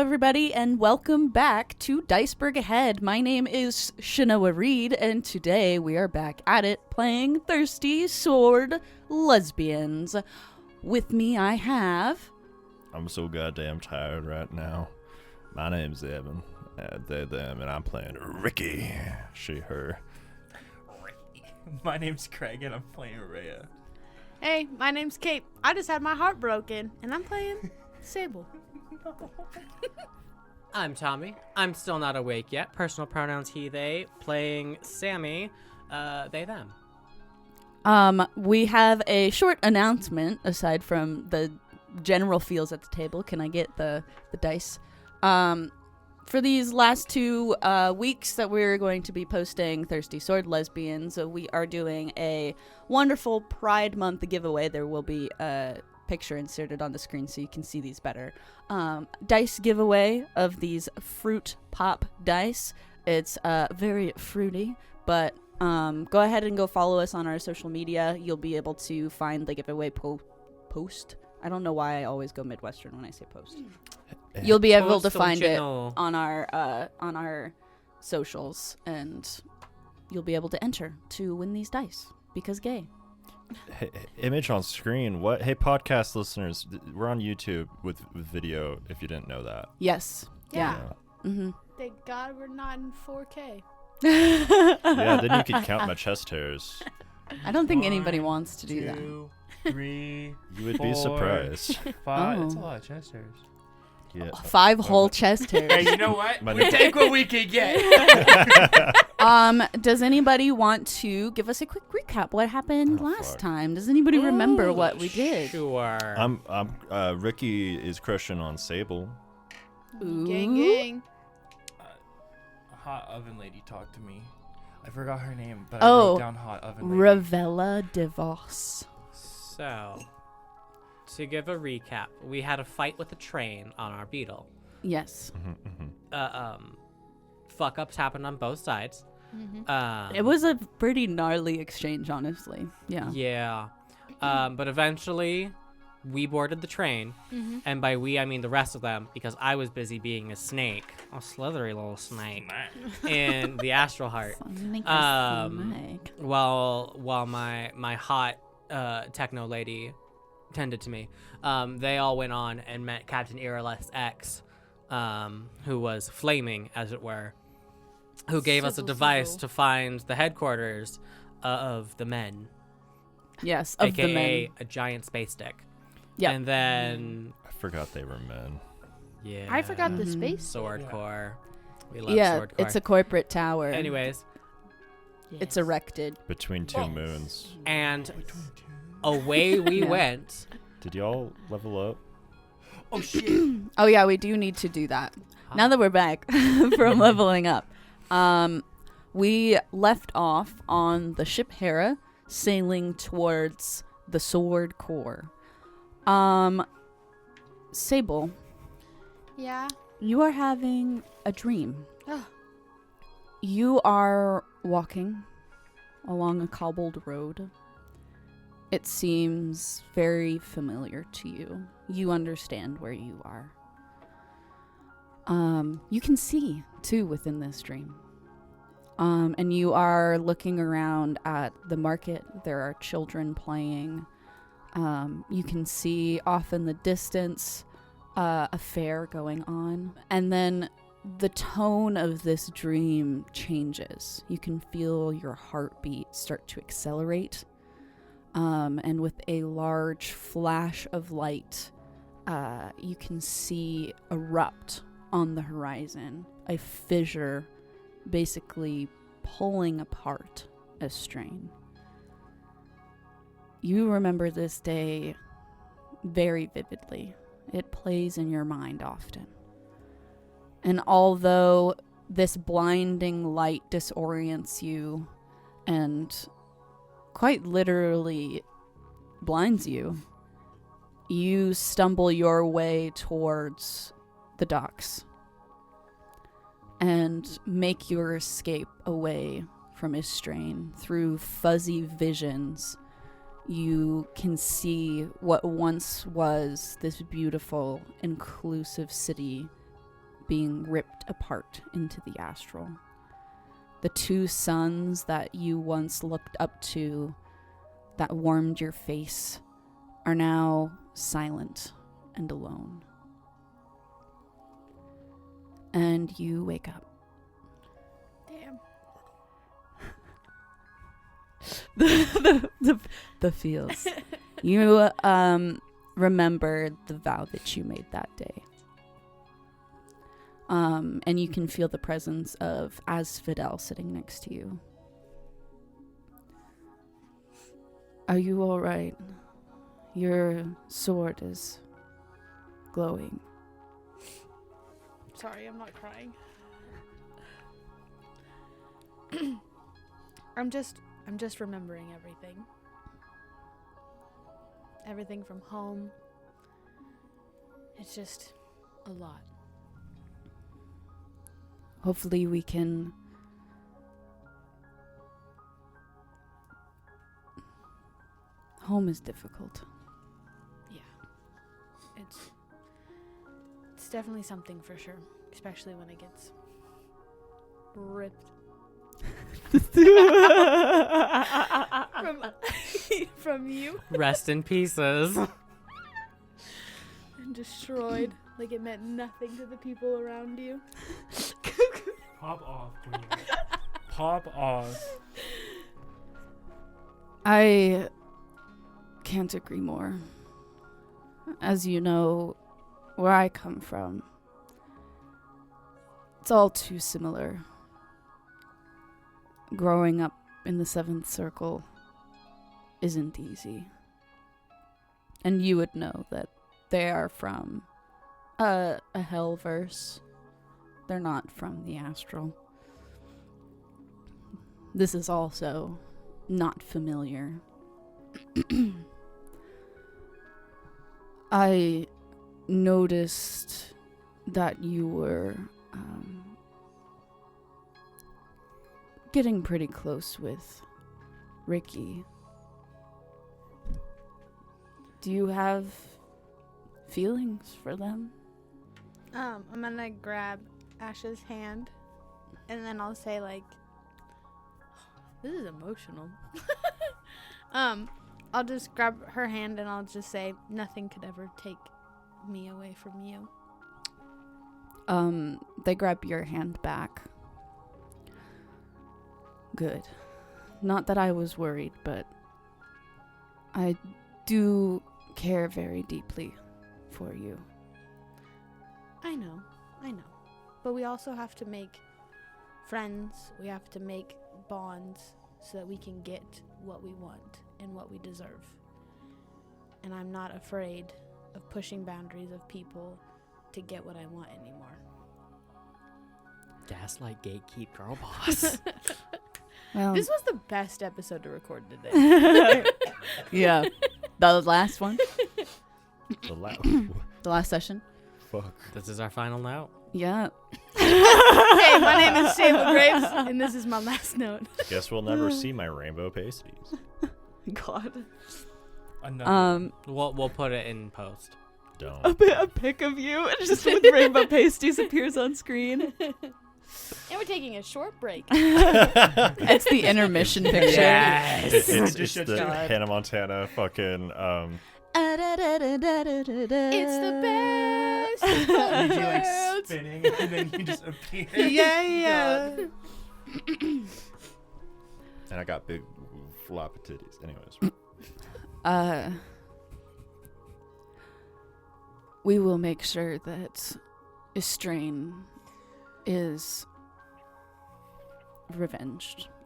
everybody, and welcome back to DICEBERG Ahead. My name is Chenoa Reid, and today we are back at it playing Thirsty Sword Lesbians. With me, I have... I'm so goddamn tired right now. My name's Evan, they, them, and I'm playing Ricky, she, her. My name's Craig, and I'm playing Rhea. Hey, my name's Kait. I just had my heart broken, and I'm playing Sable. I'm Tommy. I'm still not awake yet. Personal pronouns he, they. Playing Sammy, they, them. We have a short announcement, aside from the general feels at the table. Can I get the dice? For these last 2 weeks that we're going to be posting Thirsty Sword Lesbians, we are doing a wonderful Pride Month giveaway. There will be a picture inserted on the screen so you can see these better. Dice giveaway of these fruit pop dice. It's very fruity, but go ahead and go follow us on our social media. You'll be able to find the giveaway post. I don't know why I always go Midwestern when I say post. You'll be able to find it on our socials, and you'll be able to enter to win these dice because gay. Hey, image on screen. What? Hey, podcast listeners, we're on YouTube with video. If you didn't know that. Yes. Yeah. Mm-hmm. Thank God we're not in 4K. Yeah, then you could count my chest hairs. I don't think anybody wants to do that. 2, 3, You would 4, be surprised. 5. Oh. It's a lot of chest hairs. Yeah. 5 whole chest hairs. Hey, you know what? My We name- take what we can get. Does anybody want to give us a quick recap? What happened last fuck. time? Does anybody remember what we did? Sure. Ricky is crushing on Sable. Ooh. Gang, gang. Hot oven lady talked to me. I forgot her name, but Oh, I wrote down hot oven lady. Ravella DeVos. So, to give a recap, we had a fight with a train on our beetle. Yes. Fuck-ups happened on both sides. Mm-hmm. It was a pretty gnarly exchange, honestly. Yeah. Yeah. But eventually, we boarded the train. Mm-hmm. And by we, I mean the rest of them, because I was busy being a snake. A slithery little snake. In the astral heart. While my hot techno lady tended to me. They all went on and met Captain Ireless X, who was flaming, as it were, who gave us a device to find the headquarters of the men. Yes, of AKA the men. a giant space stick. Yeah. And then... I forgot they were men. Yeah. I forgot the space. Sword Yeah. Corp. We love Yeah, Sword Corp. it's a corporate tower. Anyways, It's erected. Between 2 moons. and away we went. Did y'all level up? Oh, shit. Oh, yeah, we do need to do that. Now that we're back from leveling up. We left off on the ship Hera, sailing towards the Sword Corp. Sable, Yeah. you are having a dream. Oh. You are walking along a cobbled road. It seems very familiar to you. You understand where you are. You can see, too, within this dream. And you are looking around at the market. There are children playing. You can see off in the distance a fair going on. And then the tone of this dream changes. You can feel your heartbeat start to accelerate. And with a large flash of light, you can see erupt on the horizon a fissure basically pulling apart a strain. You remember this day very vividly. It plays in your mind often. And although this blinding light disorients you and quite literally blinds you, you stumble your way towards the docks and make your escape away from his strain. Through fuzzy visions, you can see what once was this beautiful, inclusive city being ripped apart into the astral. The two suns that you once looked up to that warmed your face are now silent and alone. And you wake up. Damn. the feels. You remember the vow that you made that day. And you can feel the presence of Asphodel sitting next to you. Are you all right? Your sword is glowing. Sorry, I'm not crying. I'm just remembering everything. Everything from home. It's just a lot. Hopefully we can home is difficult. Yeah. It's definitely something for sure, especially when it gets ripped from you Rest in pieces. and destroyed like it meant nothing to the people around you. Pop off, please. Pop off. I can't agree more. As you know, where I come from, it's all too similar. Growing up in the Seventh Circle isn't easy. And you would know that they are from a hellverse. They're not from the astral. This is also not familiar. I noticed that you were getting pretty close with Ricky. Do you have feelings for them? I'm gonna grab Ash's hand, and then I'll say like, "This is emotional." I'll just grab her hand and I'll just say, "Nothing could ever take me away from you." They grab your hand back. Good. Not that I was worried, but I do care very deeply for you. I know. But we also have to make friends. We have to make bonds so that we can get what we want and what we deserve. And I'm not afraid of pushing boundaries of people to get what I want anymore. Gaslight gatekeep girl boss. Well, This was the best episode to record today. yeah. The last one? The The last session? fuck. This is our final note. Yeah. Hey, my name is Sable Grapes, and this is my last note. Guess we'll never see my rainbow pasties. God. Another. We'll put it in post. Don't. A pic of you just with rainbow pasties appears on screen. And we're taking a short break. It's the intermission picture. Yes. It's Just the God. Hannah Montana fucking It's the best. And you like world. spinning, and then you just appear. Yeah. and I got big floppy titties. Anyways. We will make sure that Estrain is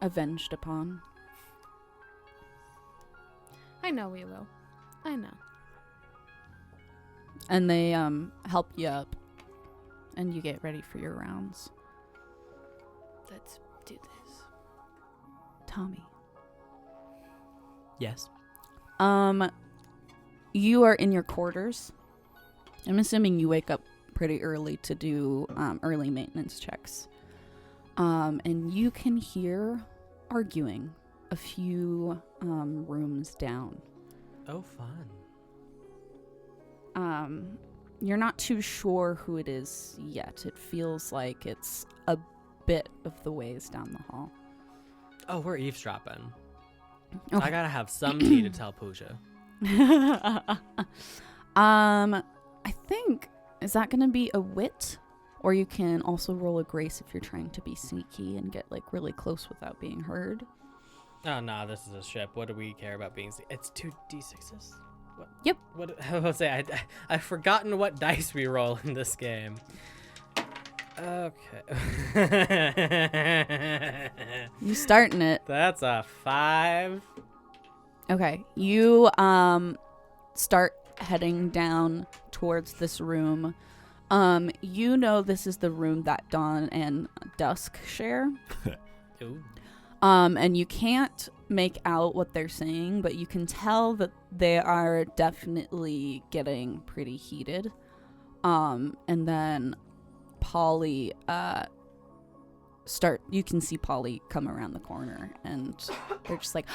avenged upon. I know we will. I know. And they help you up, and you get ready for your rounds. Let's do this. Tommy. Yes. You are in your quarters. I'm assuming you wake up pretty early to do early maintenance checks. And you can hear arguing a few rooms down. Oh, fun. You're not too sure who it is yet. It feels like it's a bit of the ways down the hall. Oh, we're eavesdropping. Okay. I gotta have some tea to tell Pooja. I think, is that gonna be a wit? Or you can also roll a grace if you're trying to be sneaky and get like really close without being heard. Oh, no, this is a ship. What do we care about being... It's 2d6s? What? Yep. What? I was say, I've forgotten what dice we roll in this game. Okay. You starting it. That's a 5. Okay. You start heading down towards this room. You know this is the room that Dawn and Dusk share. Ooh. And you can't make out what they're saying, but you can tell that they are definitely getting pretty heated. And then Polly you can see Polly come around the corner, and they're just like,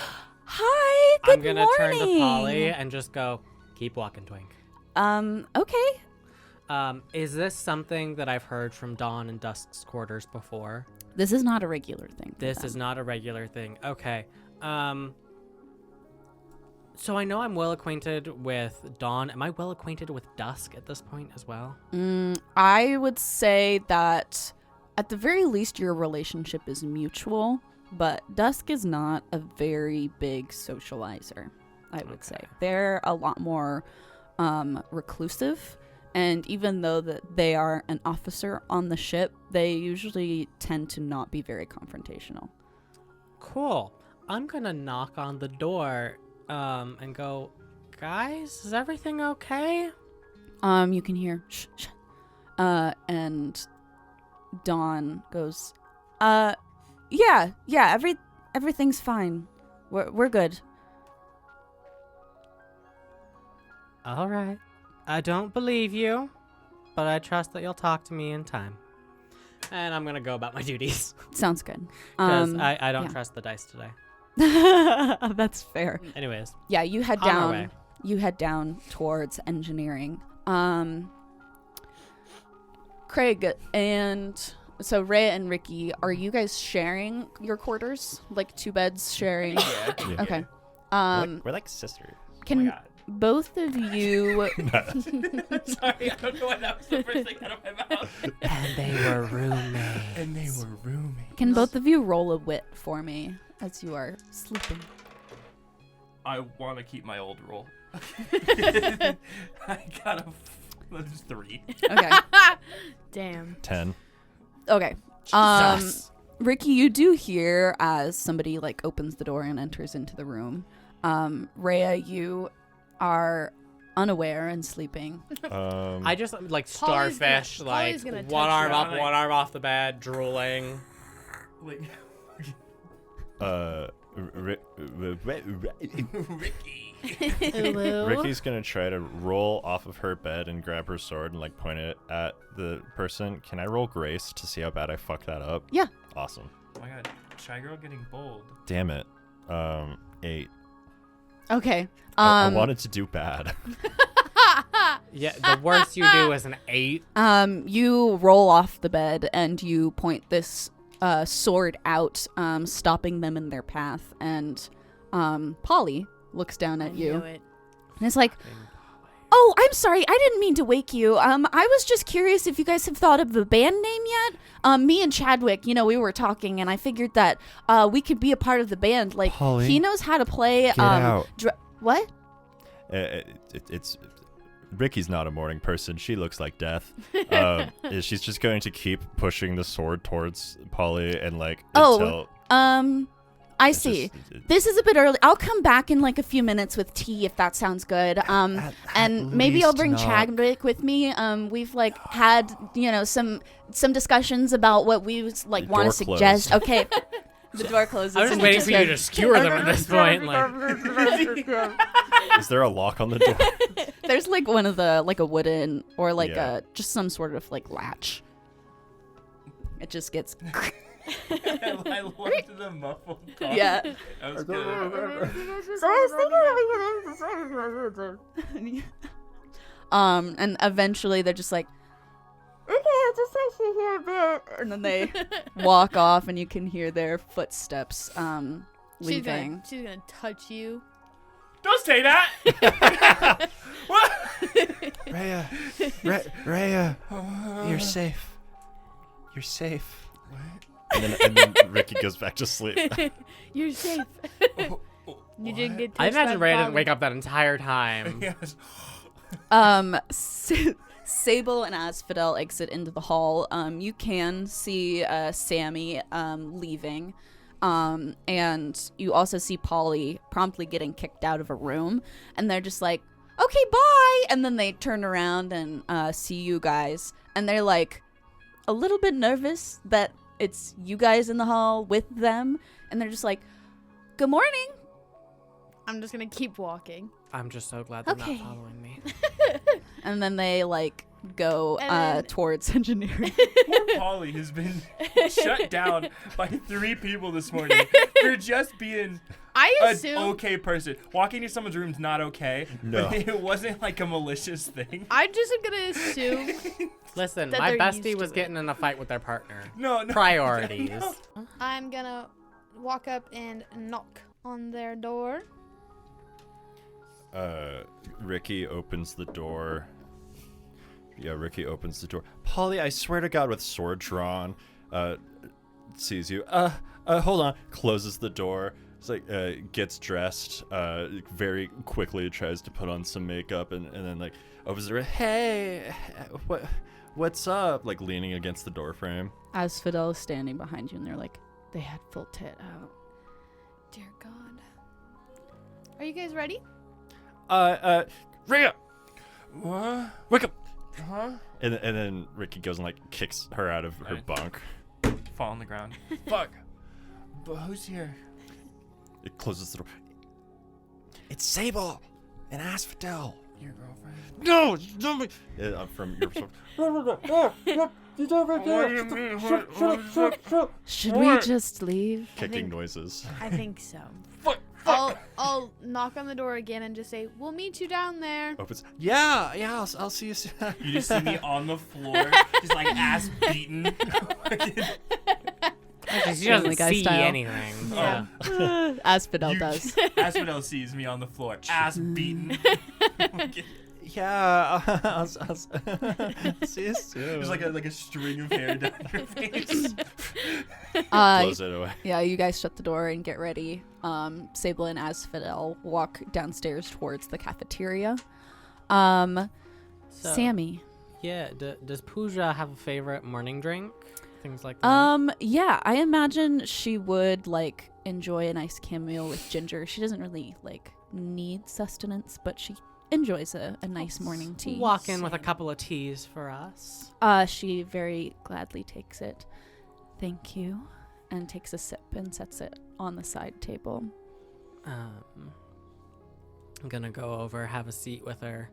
"Hi, good morning." I'm gonna turn to Polly and just go, "Keep walking, Twink." Okay. Is this something that I've heard from Dawn and Dusk's quarters before? This is not a regular thing. This is not a regular thing. Okay. So I know I'm well acquainted with Dawn. Am I well acquainted with Dusk at this point as well? I would say that at the very least your relationship is mutual, but Dusk is not a very big socializer, I would say. They're a lot more reclusive. And even though that they are an officer on the ship, they usually tend to not be very confrontational. Cool. I'm gonna knock on the door and go, "Guys, is everything okay?" You can hear shh, shh. And Dawn goes, yeah, everything's fine. We're good. All right. I don't believe you, but I trust that you'll talk to me in time. And I'm gonna go about my duties. Sounds good. Because I don't trust the dice today. That's fair. Anyways. Yeah, you head On our down. way. You head down towards engineering. Craig and so Rhea and Ricky, are you guys sharing your quarters? Like 2 beds sharing? Yeah. Okay. We're like sisters. Can Oh my God. both of you Sorry, I don't know why that was the first thing out of my mouth. And they were roommates. can both of you roll a wit for me as you are sleeping? I want to keep my old roll. I got that's 3. Okay. Damn. 10. Okay. Jesus. Ricky, you do hear as somebody like opens the door and enters into the room. Rhea, you are unaware and sleeping. I just like Polly's starfish, gonna- like Polly's gonna one touch arm you. up, one arm off the bed, drooling. Like, Ricky. Ricky's gonna try to roll off of her bed and grab her sword and like point it at the person. Can I roll grace to see how bad I fuck that up? Yeah. Awesome. Oh my God, Shy Girl getting bold. Damn it. 8. Okay. I wanted to do bad. Yeah, the worst you do is an 8. You roll off the bed and you point this sword out, stopping them in their path. And Polly looks down at you Knew it. and is like, "Oh, I'm sorry. I didn't mean to wake you. I was just curious if you guys have thought of the band name yet. Me and Chadwick, we were talking, and I figured that we could be a part of the band. Like, Polly, he knows how to play. get out. What? It's Ricky's not a morning person. She looks like death. She's just going to keep pushing the sword towards Polly and like until I see. This is a bit early. I'll come back in like a few minutes with tea if that sounds good. And maybe I'll bring Chadwick with me. We've like had, some discussions about what we like want to suggest. Okay. The door closes. I was just waiting for you to skewer them at this point. Like, Is there a lock on the door? There's like one of the like a wooden or like Yeah. just some sort of like latch. It just gets I loved the muffled cough. yeah. That was good. And eventually they're just like, okay, just stay here a bit. And then they walk off, and you can hear their footsteps leaving. She's gonna touch you. Don't say that. What? Rhea, you're safe. You're safe. What? And then Ricky goes back to sleep. You're safe. You didn't get touched I imagine by Rhea didn't Polly. wake up that entire time. Yes. Sable and Asphodel exit into the hall. You can see Sammy leaving. And you also see Polly promptly getting kicked out of a room. And they're just like, okay, bye. And then they turn around and see you guys. And they're like a little bit nervous that it's you guys in the hall with them. And they're just like, good morning. I'm just gonna keep walking. I'm just so glad they're Okay. not following me. And then they like go And then- towards engineering. Poor Polly has been shut down by 3 people this morning for just being I an assume. okay person. Walking into someone's room is not okay, No. but it wasn't like a malicious thing. I just am gonna assume. Listen, That my they're used bestie to was it. getting in a fight with their partner. No. Priorities. No. I'm gonna walk up and knock on their door. Ricky opens the door. Yeah, Ricky opens the door. Polly, I swear to God, with sword drawn, sees you. Hold on. Closes the door. It's like, gets dressed, very quickly tries to put on some makeup, and then, like, opens the door. Hey, what's up? Like, leaning against the door frame. Asphodel is standing behind you, and they're like, they had full tit out. Dear God. Are you guys ready? Rhea! What? Wake up! Huh? And then Ricky goes and, like, kicks her out of her Right. bunk. Fall on the ground. Fuck. But who's here? It closes the door. It's Sable and Asphodel. Your girlfriend. No, don't I'm from your Should we just leave? kicking noises. I think so. Fuck. I'll knock on the door again and just say, "We'll meet you down there." Opens. Yeah, I'll see you soon. You just see me on the floor, just like ass beaten. She Family doesn't Guy see style. anything. Yeah. Asphodel You- does. Asphodel sees me on the floor, ass beaten. Yeah, I'll see you soon. There's like a string of hair down your face. Close it away. Yeah, you guys shut the door and get ready. Sable and Asphodel walk downstairs towards the cafeteria. So, Sammy. Yeah, does Pooja have a favorite morning drink? Things like that? Yeah, I imagine she would like enjoy a nice chamomile with ginger. She doesn't really like need sustenance, but she enjoys a nice morning tea. Walk in with a couple of teas for us. She very gladly takes it. Thank you. And takes a sip and sets it on the side table. I'm gonna go over, have a seat with her.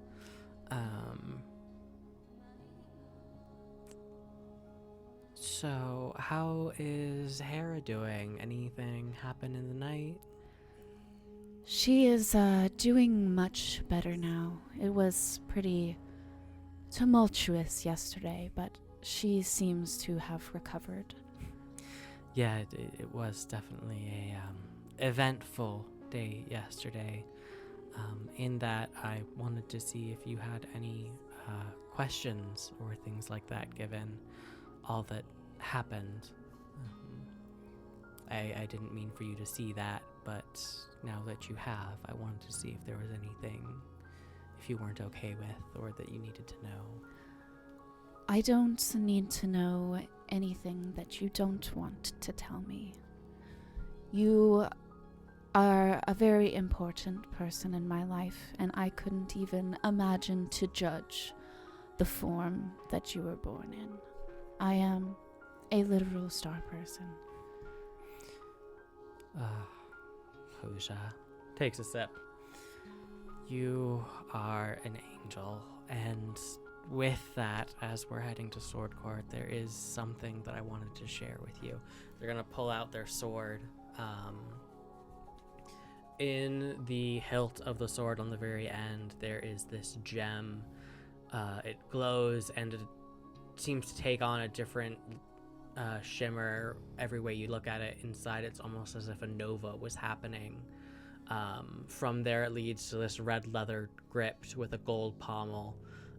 So, how is Hera doing? Anything happen in the night? She is doing much better now. It was pretty tumultuous yesterday, but she seems to have recovered. Yeah, it was definitely a eventful day yesterday. In that, I wanted to see if you had any questions or things like that, given all that happened. I didn't mean for you to see that, but now that you have, I wanted to see if there was anything, if you weren't okay with, or that you needed to know. I don't need to know anything that you don't want to tell me. You are a very important person in my life, and I couldn't even imagine to judge the form that you were born in. I am a literal star person. Pooja takes a sip. You are an angel, and with that, as we're heading to Sword Corp, there is something that I wanted to share with you. They're gonna pull out their sword. In the hilt of the sword on the very end, there is this gem It glows and it seems to take on a different shimmer every way you look at it. Inside, it's almost as if a nova was happening. From there, it leads to this red leather grip with a gold pommel,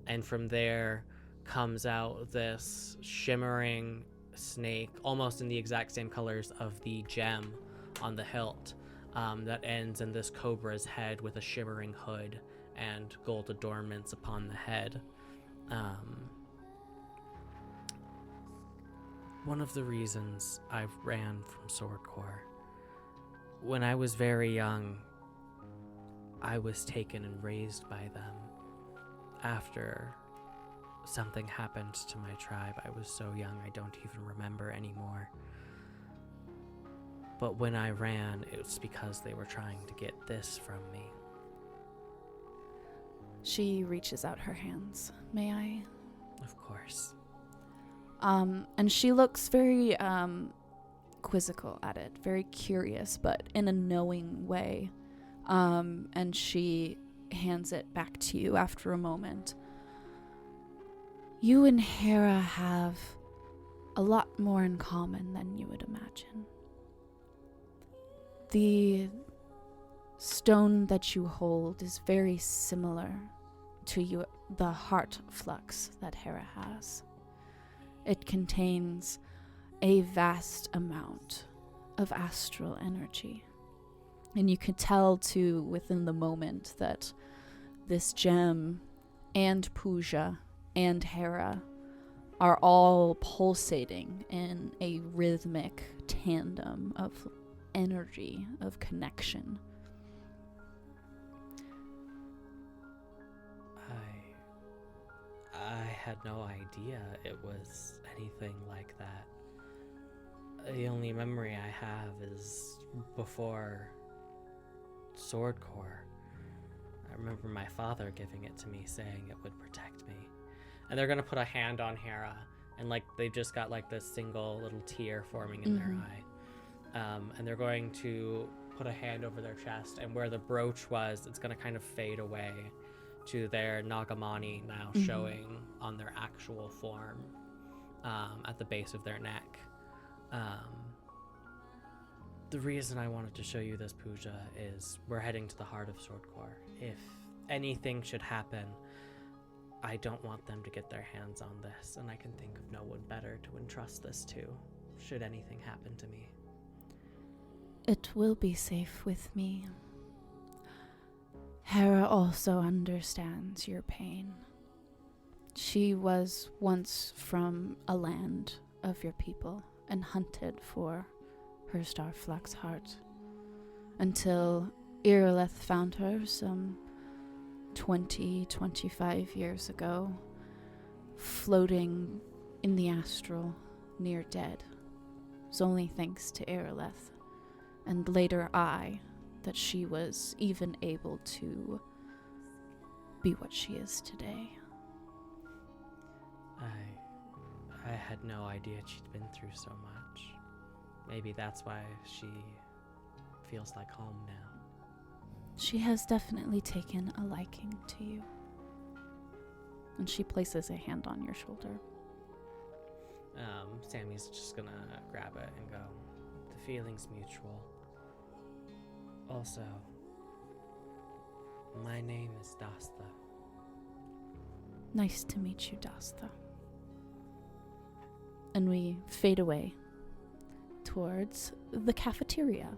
and from there comes out this shimmering snake, almost in the exact same colors of the gem on the hilt, that ends in this cobra's head with a shimmering hood and gold adornments upon the head. One of the reasons I ran from Sword Corp, when I was very young, I was taken and raised by them. After something happened to my tribe, I was so young I don't even remember anymore. But when I ran, it was because they were trying to get this from me. She reaches out her hands. May I? Of course. And she looks very quizzical at it, very curious, but in a knowing way. And she hands it back to you after a moment. You and Hera have a lot more in common than you would imagine. The stone that you hold is very similar to the heart flux that Hera has. It contains a vast amount of astral energy. And you can tell, too, within the moment that this gem and Pooja and Hera are all pulsating in a rhythmic tandem of energy, of connection. I had no idea it was anything like that. The only memory I have is before Sword Corp. I remember my father giving it to me, saying it would protect me. And they're gonna put a hand on Hera, and like they've just got like this single little tear forming in their eye. And they're going to put a hand over their chest, and where the brooch was, it's gonna kind of fade away to their Nagamani now showing on their actual form at the base of their neck. The reason I wanted to show you this, Pooja, is we're heading to the heart of Sword Corp. If anything should happen, I don't want them to get their hands on this, and I can think of no one better to entrust this to, should anything happen to me. It will be safe with me. Hera also understands your pain. She was once from a land of your people and hunted for her Starflux heart until Irileth found her some 25 years ago, floating in the astral, near dead. It was only thanks to Irileth, and later that she was even able to be what she is today. I had no idea she'd been through so much. Maybe that's why she feels like home now. She has definitely taken a liking to you. And she places a hand on your shoulder. Sammy's just gonna grab it and go, the feeling's mutual. Also, my name is Dasta. Nice to meet you, Dasta. And we fade away towards the cafeteria.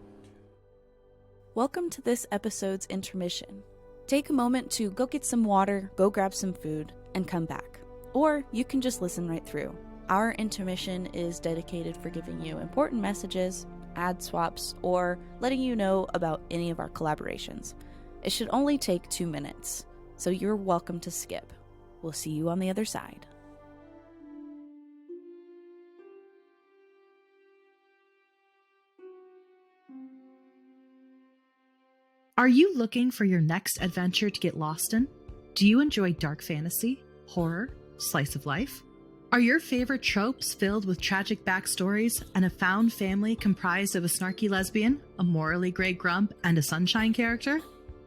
Welcome to this episode's intermission. Take a moment to go get some water, go grab some food, and come back. Or you can just listen right through. Our intermission is dedicated for giving you important messages, ad swaps, or letting you know about any of our collaborations. It should only take 2 minutes, so you're welcome to skip. We'll see you on the other side. Are you looking for your next adventure to get lost in? Do you enjoy dark fantasy, horror, slice of life? Are your favorite tropes filled with tragic backstories and a found family comprised of a snarky lesbian, a morally gray grump, and a sunshine character?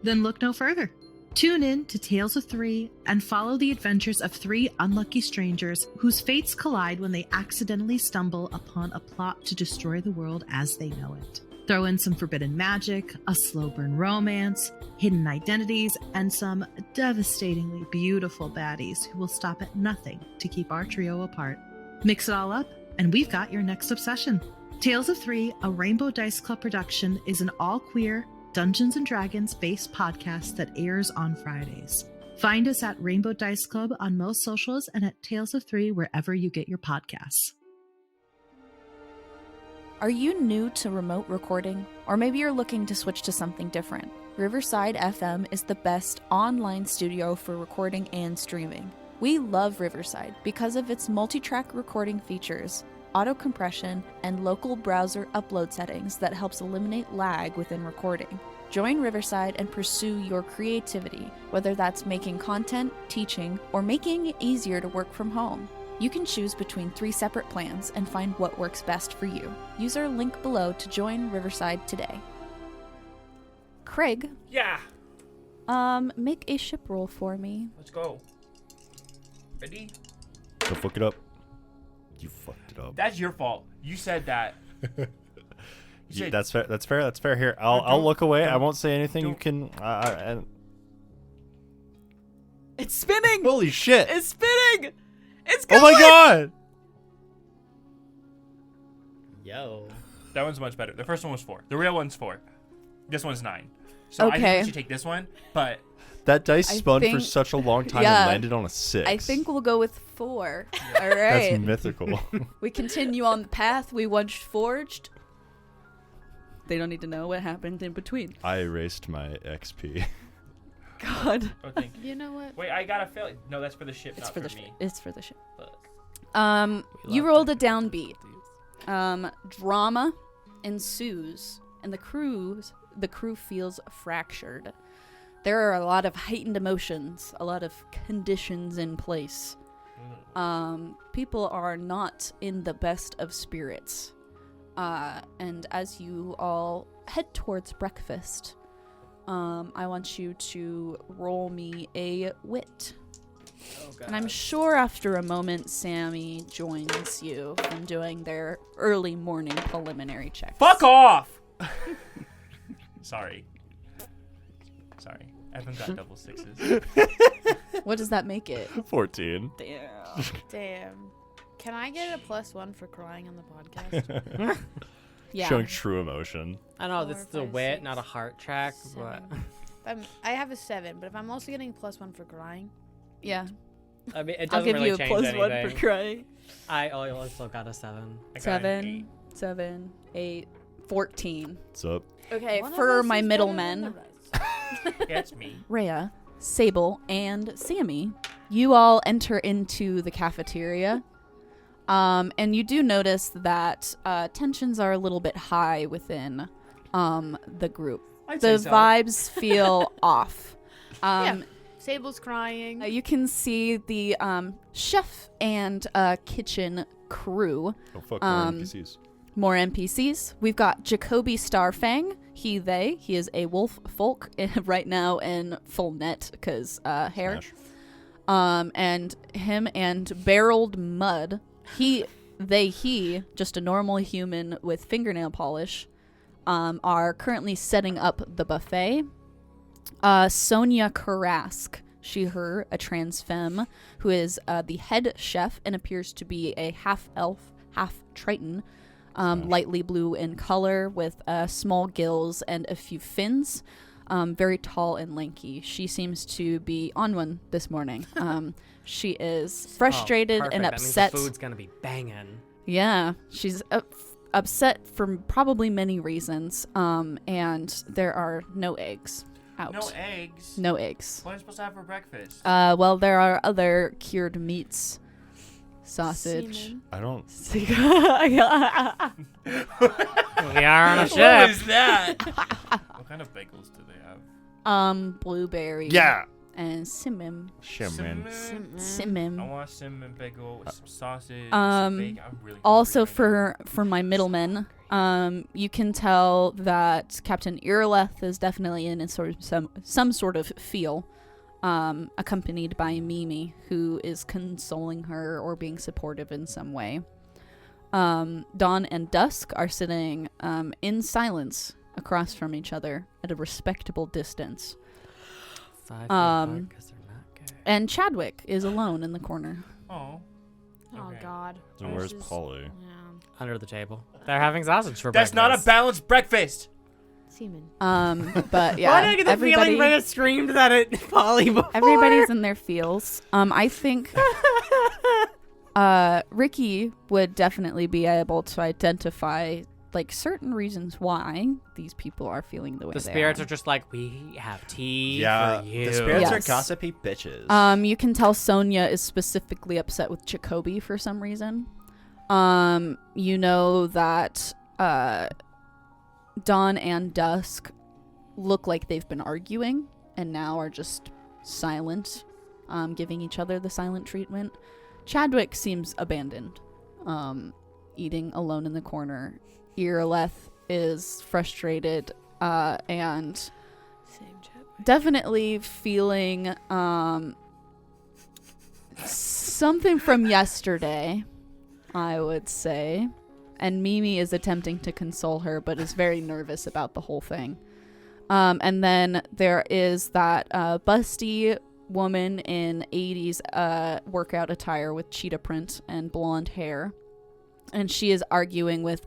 Then look no further. Tune in to Tales of Three and follow the adventures of three unlucky strangers whose fates collide when they accidentally stumble upon a plot to destroy the world as they know it. Throw in some forbidden magic, a slow burn romance, hidden identities, and some devastatingly beautiful baddies who will stop at nothing to keep our trio apart. Mix it all up, and we've got your next obsession. Tales of Three, a Rainbow Dice Club production, is an all-queer, Dungeons & Dragons-based podcast that airs on Fridays. Find us at Rainbow Dice Club on most socials and at Tales of Three wherever you get your podcasts. Are you new to remote recording? Or maybe you're looking to switch to something different? Riverside FM is the best online studio for recording and streaming. We love Riverside because of its multi-track recording features, auto compression, and local browser upload settings that helps eliminate lag within recording. Join Riverside and pursue your creativity, whether that's making content, teaching, or making it easier to work from home. You can choose between 3 separate plans and find what works best for you. Use our link below to join Riverside today. Craig, Yeah. make a ship roll for me. Let's go. Ready? Don't fuck it up. You fucked it up. That's your fault. You said that. You said, That's fair. That's fair. That's fair. Here, I'll look away. I won't say anything. You can. And It's spinning! holy shit! It's spinning! It's Oh going! my god! Yo. that one's much better. The first one was 4. The real one's 4. This one's 9. So I think Okay. we should take this one, but That dice I spun for think- such a long time yeah. and landed on a 6. I think we'll go with 4. All that's right. mythical. We continue on the path we once forged. They don't need to know what happened in between. I erased my XP. God. oh, thank you. You know what? Wait, I gotta fail. No, that's for the ship, It's not for the me. ship. It's for the ship. Fuck. You rolled a downbeat. Drama ensues, and the crew feels fractured. There are a lot of heightened emotions, a lot of conditions in place. People are not in the best of spirits. And as you all head towards breakfast, I want you to roll me a wit. Oh, God. And I'm sure after a moment, Sammy joins you in doing their early morning preliminary checks. Fuck off! Sorry. I haven't got double 6s. What does that make it? 14. Damn. Damn. Can I get a +1 for crying on the podcast? Yeah. Showing true emotion. I know 4, this is a 5, wit, 6, not a heart track, but 7. I have a 7, but if I'm also getting +1 for crying, Yeah. I mean, it I'll doesn't give really you a change +1 anything. for crying. I also got a 7. I got an 7, 8, 14. What's up? Okay, one of for us my is better than middlemen, the rest. 8. Yeah, it's me. Rhea, Sable, and Sammy, you all enter into the cafeteria. And you do notice that tensions are a little bit high within the group. I'd The say so. vibes feel off. Yeah. Sable's crying. You can see the chef and kitchen crew. Oh fuck, more Um, NPCs. More NPCs. We've got Jacoby Starfang. He is a wolf folk right now in full net because hair. Smash. And him and Barreled Mud. He, just a normal human with fingernail polish, are currently setting up the buffet. Sonia Karask, her, a trans femme, who is the head chef and appears to be a half elf, half triton, lightly blue in color with small gills and a few fins. Very tall and lanky. She seems to be on one this morning. She is frustrated and That upset. means the food's gonna be banging. Yeah, she's upset for probably many reasons. And there are no eggs out. No eggs. No eggs. What am I supposed to have for breakfast? Well, there are other cured meats. Sausage. Semen. I don't. We are on a What ship. was that? What kind of bagels do they have? Blueberry. Yeah. And cinnamon. Shimmin. I Cinnamon. want cinnamon bagel with some sausage. Um, some bacon. I'm really Also, hungry right for my middlemen, you can tell that Captain Irileth is definitely in some sort of feel. accompanied by Mimi, who is consoling her or being supportive in some way. Dawn and Dusk are sitting in silence across from each other at a respectable distance. And Chadwick is alone in the corner. Oh. Oh Okay. God. And where's This is- Polly? Yeah. Under the table. They're having sausage for That's breakfast. not a balanced breakfast. Semen. But yeah, Why did I get the feeling when I screamed that at Polly before? everybody's in their feels. I think Ricky would definitely be able to identify like certain reasons why these people are feeling the way The they spirits are. are just like, we have tea Yeah, for you. the spirits are Yes. gossipy bitches. You can tell Sonia is specifically upset with Jacoby for some reason. You know that Dawn and Dusk look like they've been arguing and now are just silent, giving each other the silent treatment. Chadwick seems abandoned, eating alone in the corner. Irleth is frustrated and Same chap. definitely feeling something from yesterday, I would say. And Mimi is attempting to console her, but is very nervous about the whole thing. And then there is that busty woman in 80s workout attire with cheetah print and blonde hair. And she is arguing with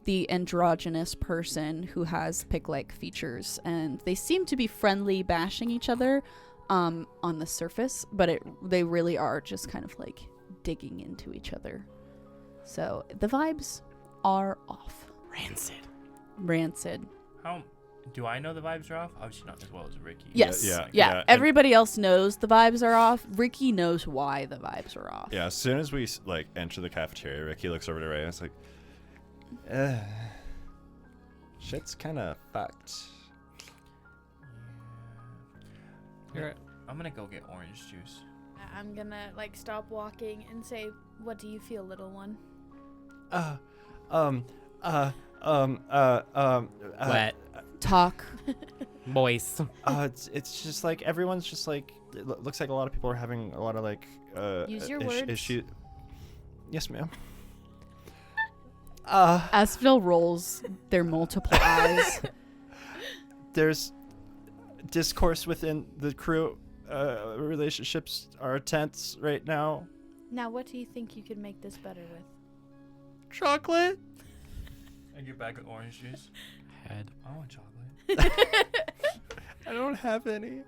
the androgynous person who has pig-like features. And they seem to be friendly, bashing each other on the surface, but they really are just kind of like digging into each other. So the vibes are off. Rancid. How do I know the vibes are off? Obviously not as well as Ricky. Yes. Yeah, Yeah. and- Everybody else knows the vibes are off. Ricky knows why the vibes are off. Yeah, as soon as we like enter the cafeteria, Ricky looks over to Ray and it's like, shit's kind of fucked. I'm gonna go get orange juice. I'm gonna like stop walking and say, "What do you feel, little one?" Wet. Talk. Moist. It's just like everyone's just like it looks like a lot of people are having a lot of like Use your words. issue. Yes, ma'am. Asphodel rolls their multiple eyes. There's discourse within the crew. Relationships are tense right now. Now, what do you think you could make this better with? Chocolate. And your bag of orange juice. Head. I want chocolate. I don't have any.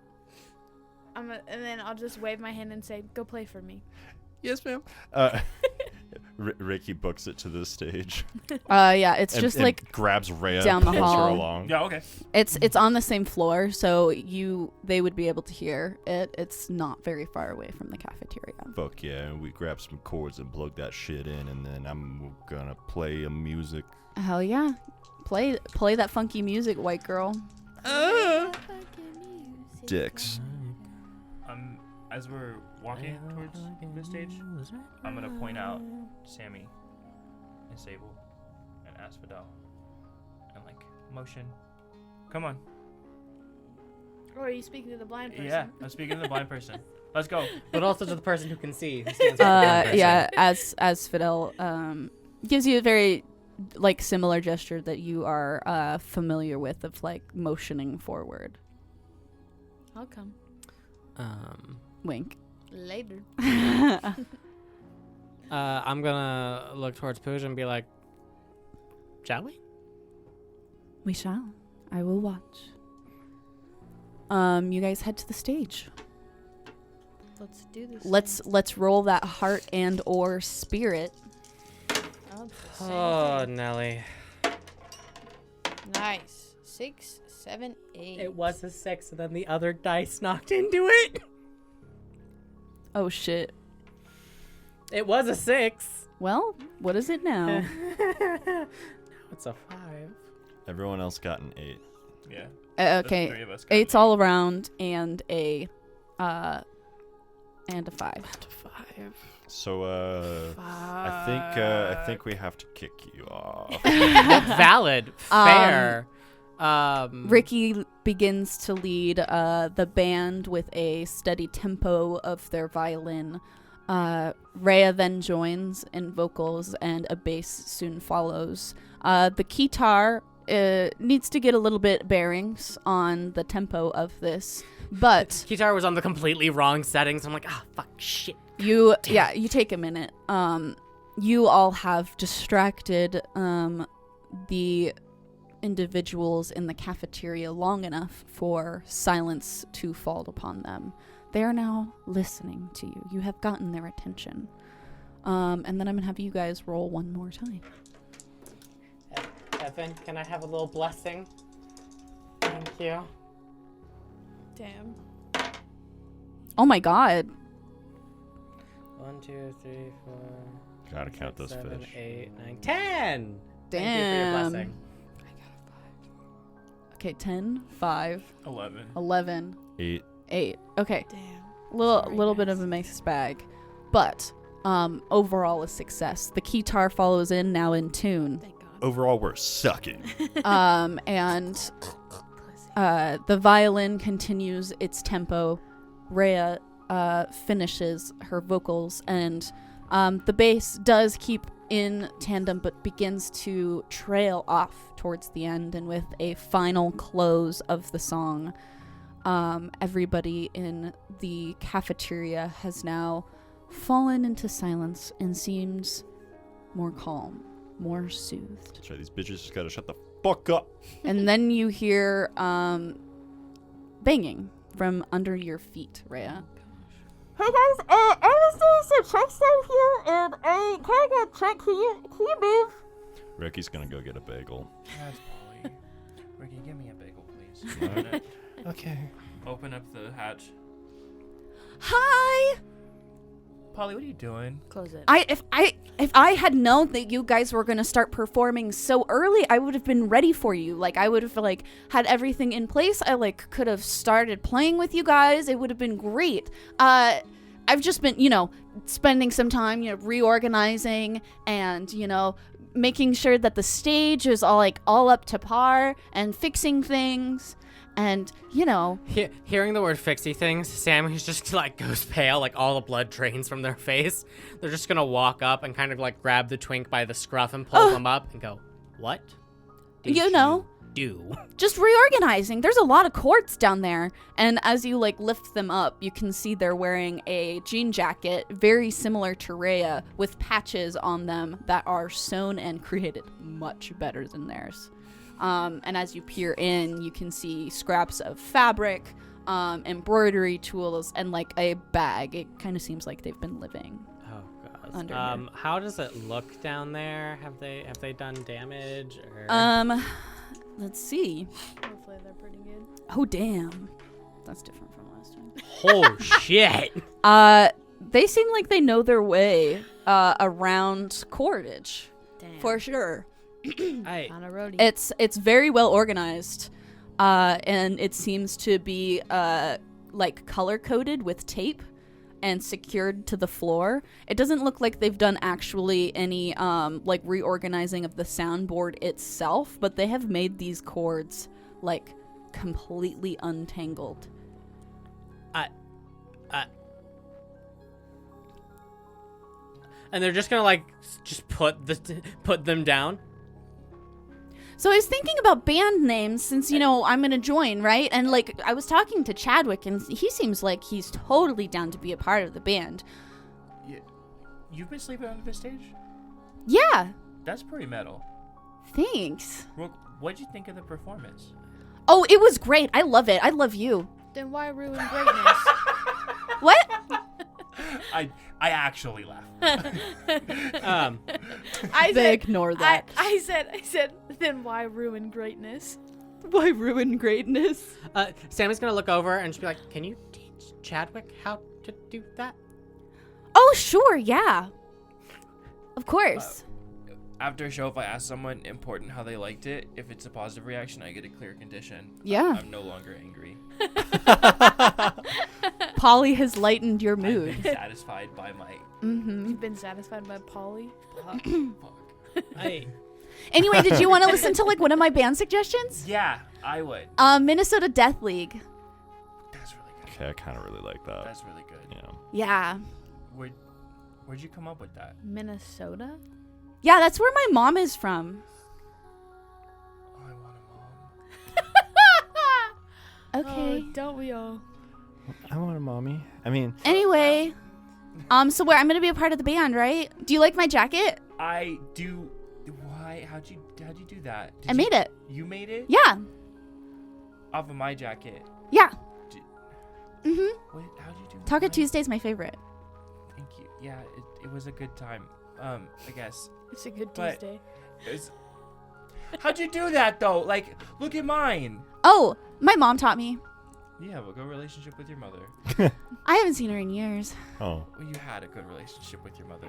And then I'll just wave my hand and say, "Go play for me." Yes, ma'am. Ricky books it to the stage. Yeah, it's and, just and like grabs Rhea down and the pulls her hall. along. Yeah, okay. it's on the same floor, so they would be able to hear it. It's not very far away from the cafeteria. Fuck yeah, and we grab some chords and plug that shit in, and then I'm gonna play a music. Hell yeah. Play that funky music, white girl. Dicks. As we're walking towards the stage, I'm gonna point out Sammy and Sable and Asphodel and like motion. Come on. Or are you speaking to the blind person? Yeah, I'm speaking to the blind person. Let's go. But also to the person who can see. Who stands over the blind person. Yeah, as Fidel gives you a very like similar gesture that you are familiar with of like motioning forward. I'll come Wink. later. I'm gonna look towards Pooja and be like, shall we? We shall. I will watch. You guys head to the stage. Let's do this. Let's roll that heart and or spirit. Oh, Nelly. Nice. 6, 7, 8. It was a 6, and then the other dice knocked into it. Oh shit. It was a 6. Well, what is it now? Now it's a 5. Everyone else got an 8. Yeah. The Okay. three of us got 8's an all around and a 5. So I think we have to kick you off. Valid. Fair. Ricky begins to lead the band with a steady tempo of their violin. Rhea then joins in vocals, and a bass soon follows. The guitar needs to get a little bit bearings on the tempo of this, but Guitar was on the completely wrong settings. I'm like, fuck, shit. you take a minute. You all have distracted the individuals in the cafeteria long enough for silence to fall upon them. They are now listening to you. You have gotten their attention. And then I'm going to have you guys roll one more time. Evan, can I have a little blessing? Thank you. Damn. Oh my god. 1, 2, 3, 4. Gotta count those 7, fish. 8, 9, 10. Damn. Thank you for your blessing. Okay, 10, 5, 11. 11, 8. 8. Okay, Damn. little bit of a mixed bag. But overall a success. The guitar follows in, now in tune. Thank God. Overall, we're sucking. And the violin continues its tempo. Rhea finishes her vocals, and the bass does keep in tandem but begins to trail off towards the end, and with a final close of the song, everybody in the cafeteria has now fallen into silence and seems more calm, more soothed. That's right, these bitches just gotta shut the fuck up. And then you hear banging from under your feet, Rhea. Hey guys, I was doing some checks down here, and I kind of got checked. Can you move? Ricky's gonna go get a bagel. That's Polly. Ricky, give me a bagel, please. Alright. Okay. Open up the hatch. Hi. Polly, what are you doing? Close it. If I had known that you guys were gonna start performing so early, I would have been ready for you. Like, I would have had everything in place. I could have started playing with you guys. It would have been great. I've just been, spending some time, reorganizing and, making sure that the stage is all up to par and fixing things. And, Hearing the word fixie things, Sammy's just goes pale, all the blood drains from their face. They're just gonna walk up and kind of grab the twink by the scruff and pull them up and go, "What? did do?" Just reorganizing. There's a lot of cords down there. And as you lift them up, you can see they're wearing a jean jacket very similar to Rhea, with patches on them that are sewn and created much better than theirs. And as you peer in, you can see scraps of fabric, embroidery tools, and a bag. It kind of seems like they've been living. Oh god. Under here. How does it look down there? Have they done damage? Or? Let's see. Hopefully they're pretty good. Oh damn, that's different from last time. Oh shit. They seem like they know their way around cordage. Damn. For sure. Hey. On a roadie. It's very well organized, and it seems to be color coded with tape and secured to the floor. It doesn't look like they've done actually any reorganizing of the soundboard itself, but they have made these cords completely untangled. And they're just gonna just put them down. So I was thinking about band names since, I'm going to join, right? And, I was talking to Chadwick, and he seems like he's totally down to be a part of the band. You've been sleeping under this stage? Yeah. That's pretty metal. Thanks. Well, what'd you think of the performance? Oh, it was great. I love it. I love you. Then why ruin greatness? What? I actually laughed. They ignore that. I said, then why ruin greatness? Why ruin greatness? Sammy's gonna look over and just be like, "Can you teach Chadwick how to do that?" Oh, sure, yeah. Of course. After a show, if I ask someone important how they liked it, if it's a positive reaction, I get a clear condition. Yeah. I'm no longer angry. Polly has lightened your I've mood. been satisfied by my You've been satisfied by Polly? fuck. Hey. Anyway, did you want to listen to one of my band suggestions? Yeah. I would. Minnesota Death League. That's really good. Okay, I kind of really like that. That's really good. Yeah. Yeah. Where'd you come up with that? Minnesota? Yeah, that's where my mom is from. Oh, I want a mom. Okay. Oh, don't we all? I want a mommy. I mean, Anyway, so where I'm gonna be a part of the band, right? Do you like my jacket? I do. Why? How'd you do that? I made it. You made it? Yeah. Off of my jacket. Yeah. Did- Mhm. What? How'd you do? Taco mine? Tuesday's my favorite. Thank you. Yeah, it was a good time. I guess. It's a good But- Tuesday. How'd you do that though? Like, look at mine. Oh, my mom taught me. You have a good relationship with your mother. I haven't seen her in years. oh, Well, you had a good relationship with your mother.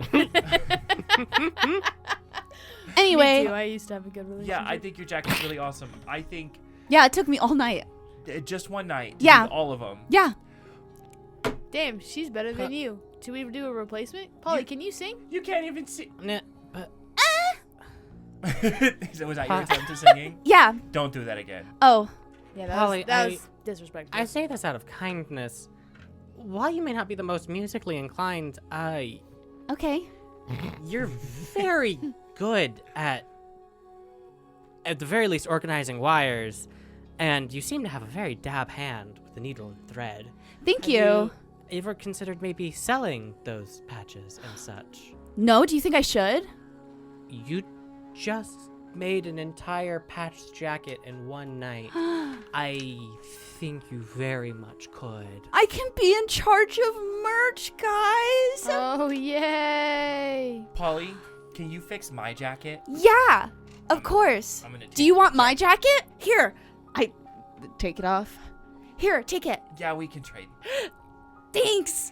Anyway, Me too. I used to have a good relationship. Yeah, I think your jacket's really awesome. I think yeah, it took me all night. just one night. To Yeah. do all of them. Yeah. Damn, she's better than you. Should we do a replacement? Polly, can you sing? You can't even see. Nah, but So was that your attempt to singing? Yeah. Don't do that again. Oh, Yeah, that Polly, was disrespectful. I say this out of kindness. While you may not be the most musically inclined, okay. you're very good at the very least, organizing wires, and you seem to have a very dab hand with the needle and thread. Thank Have you. ever considered maybe selling those patches and such? No, do you think I should? You just made an entire patched jacket in one night. I think you very much could. I can be in charge of merch, guys. Oh, yay. Polly, can you fix my jacket? Yeah, of course. I'm gonna. Do you want my jacket? Here, I take it off. Here, take it. Yeah, we can trade. Thanks.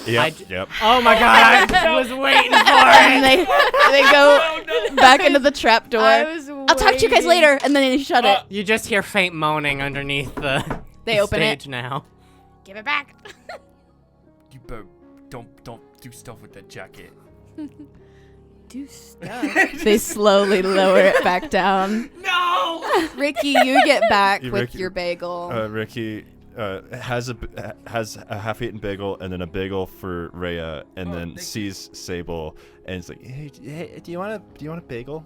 Yep. Oh my god, I was waiting for And it! they go back into the trap door. I was I'll talk to you guys later, and then they shut it. You just hear faint moaning underneath the They open it. stage now. Give it back. You better don't do stuff with that jacket. Do stuff. They slowly lower it back down. No. Ricky, you get back Yeah, with Ricky- your bagel. Ricky has a half-eaten bagel and then a bagel for Rhea, and then thank sees Sable and it's like, hey, do you want a bagel?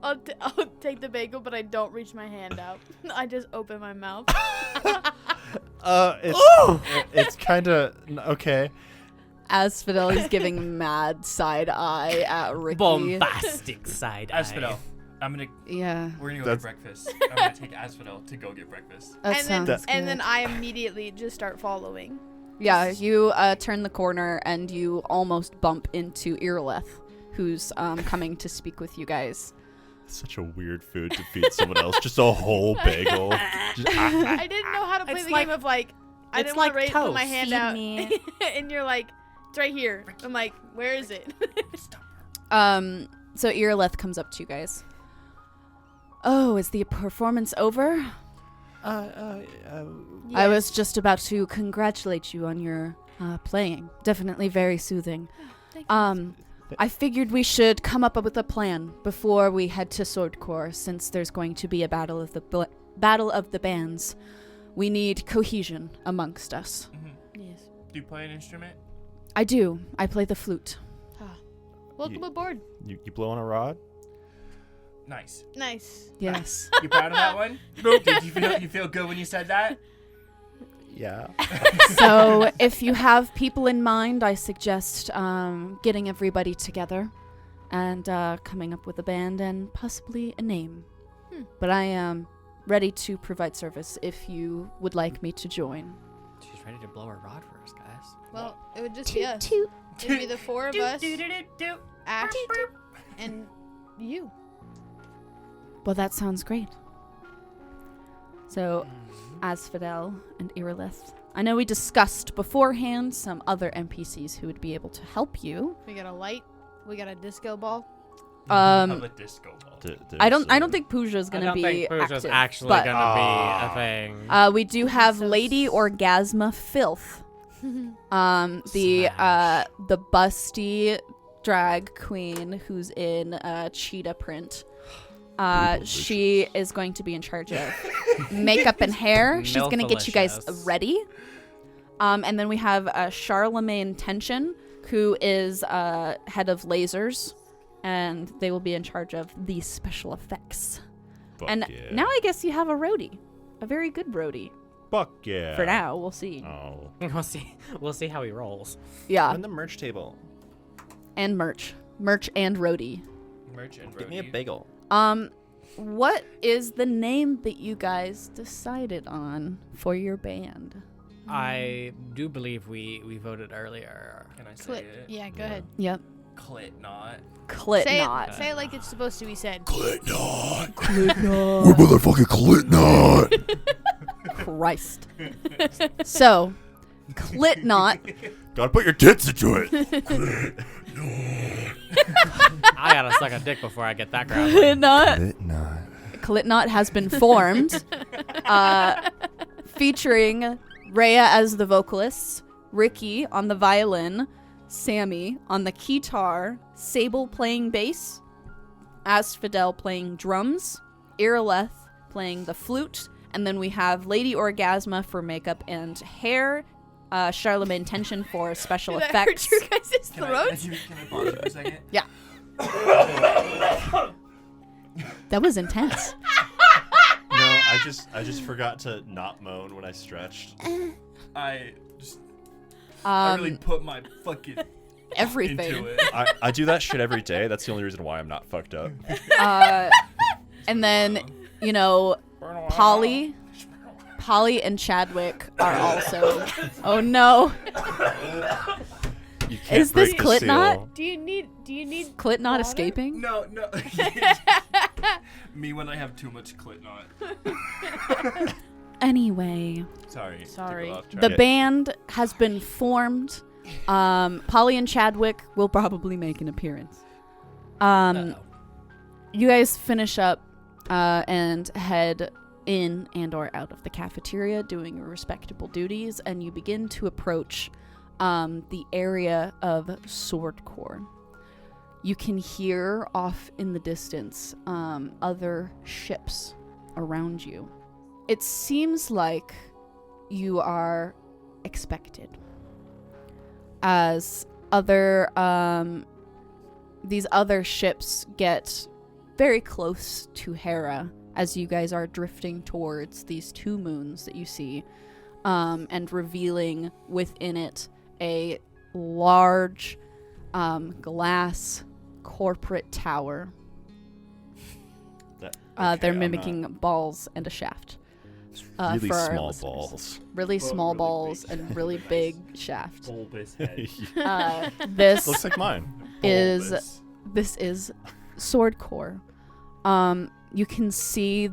I'll take the bagel, but I don't reach my hand out. I just open my mouth. It's kind of okay. As Fideli's giving mad side eye at Ricky. Bombastic side eye. Asphodel, Yeah. we're gonna go That's- get breakfast. I'm gonna take Asphodel to go get breakfast. That and sounds then good. and then I immediately just start following. Yeah, you turn the corner and you almost bump into Irileth, who's coming to speak with you guys. Such a weird food to feed someone else. Just a whole bagel. Just, I didn't know how to play It's the like- game of I it's didn't want like to put my toast. hand Feed out, me. and you're like, it's right here. I'm like, where is it? So Irileth comes up to you guys. Oh, is the performance over? I was just about to congratulate you on your playing. Definitely very soothing. Thank you. I figured we should come up with a plan before we head to Sword Corp, since there's going to be a battle of the bands. We need cohesion amongst us. Yes. Do you play an instrument? I do. I play the flute. Welcome aboard. you blow on a rod? Nice. Nice. Yes. You proud of that one? Did you feel good when you said that? Yeah. So if you have people in mind, I suggest getting everybody together and coming up with a band and possibly a name. But I am ready to provide service if you would like me to join. She's ready to blow her rod for us, guys. Well, it would just be us. Toot. It'd be the four of us, Do. Ash, and you. Well, that sounds great. So, Asphodel and Irilith. I know we discussed beforehand some other NPCs who would be able to help you. We got a light. We got a disco ball. Of a disco ball. I don't think Pooja's gonna I don't be think Pooja's active, actually but gonna be a thing. we do have So Lady Orgasma Filth. The busty drag queen who's in cheetah print. She is going to be in charge of makeup and hair. She's going to get you guys ready. And then we have Charlemagne Tension, who is head of lasers, and they will be in charge of the special effects. Fuck and yeah. now I guess you have a roadie, a very good roadie. Fuck yeah. For now, we'll see. Oh. We'll see how he rolls. Yeah. On the merch table. And merch and roadie. Merch and Give me a bagel. What is the name that you guys decided on for your band? I do believe we voted earlier. Can I say Clit. it? Yeah, go ahead. Yep. Clit-Knot. Clit-Knot. Say it like it's supposed to be said. Clit-Knot. Clit-Knot. We're motherfucking Clit-Knot. Christ. So, Clit-Knot. Gotta put your tits into it. I gotta suck a dick before I get that crowd. Clit-Knot. Clit-Knot. Clit-Knot has been formed, featuring Rhea as the vocalist, Ricky on the violin, Sammy on the guitar, Sable playing bass, Asphodel playing drums, Irileth playing the flute, and then we have Lady Orgasma for makeup and hair, Charlemagne Tension for special effects. Did that hurt your guys' throats? Can I pause for a second? Yeah. That was intense. No, I just forgot to not moan when I stretched. I really put my fucking Everything. into it. I do that shit every day. That's the only reason why I'm not fucked up. And then, you know, Polly and Chadwick are also. Oh no. You can't Is this break the Clit-Knot? seal. Do you need Clit-Knot water? escaping? No. Me when I have too much Clit-Knot. Anyway, Sorry. Sorry. to go off track. the band has been formed. Polly and Chadwick will probably make an appearance. You guys finish up and head in and or out of the cafeteria doing your respectable duties, and you begin to approach the area of Sword Corp. You can hear off in the distance other ships around you. It seems like you are expected, as these other ships get very close to Hera as you guys are drifting towards these two moons that you see, and revealing within it a large glass corporate tower. They're mimicking balls and a shaft. Really for our small listeners. balls. Really But small really balls big. and really big shaft. Bulbous head. This Looks like mine. Bulbous. this is Sword Corp. You can see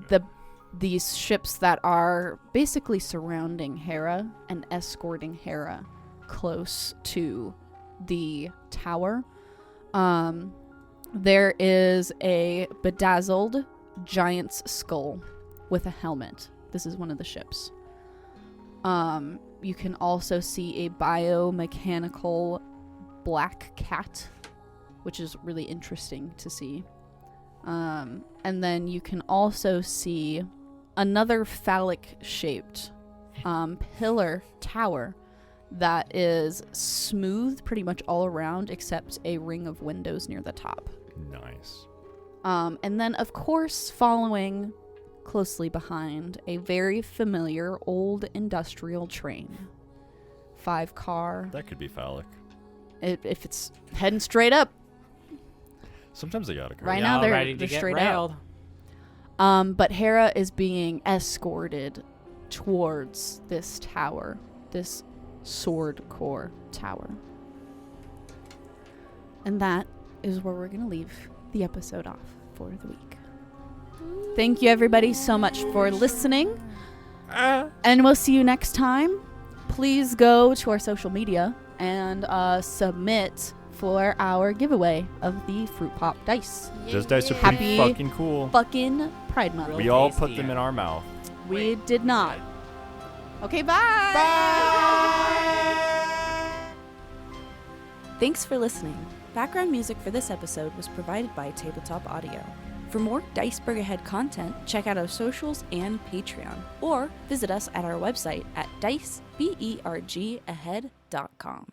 these ships that are basically surrounding Hera and escorting Hera close to the tower. There is a bedazzled giant's skull with a helmet. This is one of the ships. You can also see a biomechanical black cat, which is really interesting to see. And then you can also see another phallic-shaped pillar tower that is smooth pretty much all around except a ring of windows near the top. Nice. And then, of course, following closely behind, a very familiar old industrial train. 5-car. That could be phallic. If it's heading straight up. Sometimes they gotta go. Right now they're ready to get straight railed. out. But Hera is being escorted towards this tower, this Sword Corp tower. And that is where we're going to leave the episode off for the week. Thank you everybody so much for listening. And we'll see you next time. Please go to our social media and submit for our giveaway of the Fruit Pop dice. Those dice are Happy pretty fucking cool. Fucking Pride Month. We all put them in our mouth. We did not. Okay, bye. Thanks for listening. Background music for this episode was provided by Tabletop Audio. For more DICEBERG Ahead content, check out our socials and Patreon, or visit us at our website at dicebergahead.com.